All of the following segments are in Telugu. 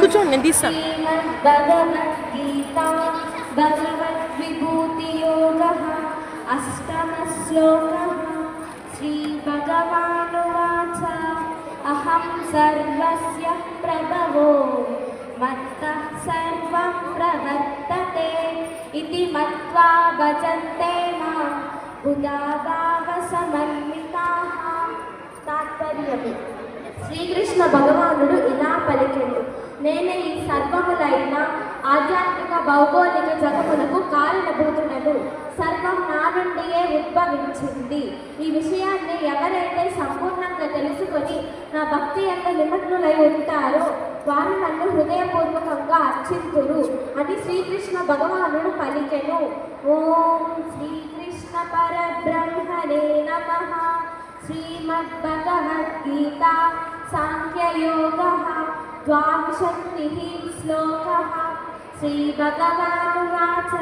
కూర్చోండి, నేను తీస్తాను. భగవద్గీతా భగవద్విభూతియోగః అష్టమ శ్లోకః శ్రీ భగవానువాచ అహం సర్వస్య ప్రభవో మత్తః సర్వం ప్రవర్తతే ఇది మత్వా భజంతే మాం ఉదాభావ సమన్వితాః. తాత్పర్యము: శ్రీకృష్ణ భగవానుడు ఇలా పలికెను: నేను ఈ సర్వములైన ఆధ్యాత్మిక భౌగోళిక జగములకు కారణభూతుడను. సర్వం నా నుండియే ఉద్భవించింది. ఈ విషయాన్ని ఎవరైతే సంపూర్ణంగా తెలుసుకొని నా భక్తి యొక్క నిమగ్నులై ఉంటారో వారు నన్ను హృదయపూర్వకంగా అర్చింతురు అని శ్రీకృష్ణ భగవానుడు పలికెను. ఓం శ్రీకృష్ణ పరబ్రహ్మణే నమః. శ్రీమద్భగవద్గీత సాంఖ్యయోగః ద్వావింశతిః శ్లోకః. శ్రీభగవానువాచ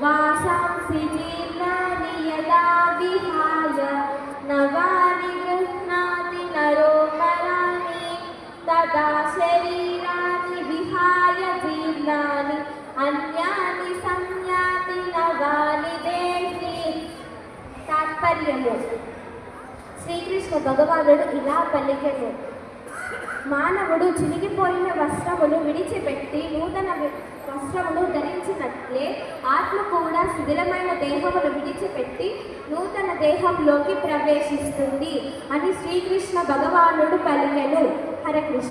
వాసాంసి జీర్ణాని యదా విహాయ నవాని గృహ్ణాతి నరోపరాణి తదా శరీరాన్ని విహాయ జీర్ణాని అన్యాని సంయాతి నవాని దేహి. తాత్పర్యము: శ్రీకృష్ణ భగవానుడు ఇలా పలికెను: మానవుడు చినిగిపోయిన వస్త్రమును విడిచిపెట్టి నూతన వస్త్రమును ధరించినట్లే ఆత్మ కూడా శిథిలమైన దేహమును విడిచిపెట్టి నూతన దేహంలోకి ప్రవేశిస్తుంది అని శ్రీకృష్ణ భగవానుడు పలికెను. హరే కృష్ణ.